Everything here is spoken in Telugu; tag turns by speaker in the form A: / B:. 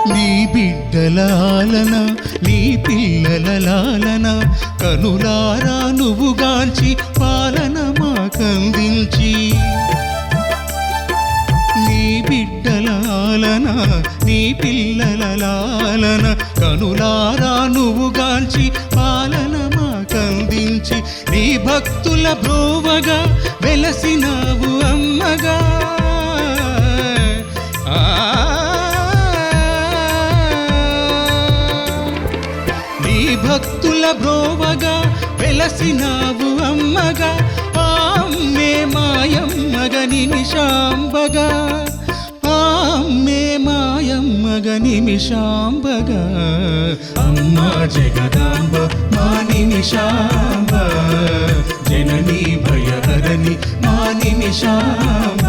A: నీ బిడ్డల ఆలన నీ పిల్లల లాలన కనులారా నువ్వుగాంచి పాలన మాకందించి నీ బిడ్డల ఆలన నీ పిల్లల లాలన కనులారా నువ్వుగాంచి పాలన మాకందించి నీ భక్తుల బ్రోవగా వెలసినావు అమ్మగా భక్తుల బ్రోవగా వెలసినావు అమ్మగా ఆమ్మే మాయమ్మగా నిమిషాంబగా ఆమ్మే మాయమ్మగా నిమిషాంబగా అమ్మా జగదాంబ మా నిమిషాంబ జననీ భయహరణి మా నిమిషాంబ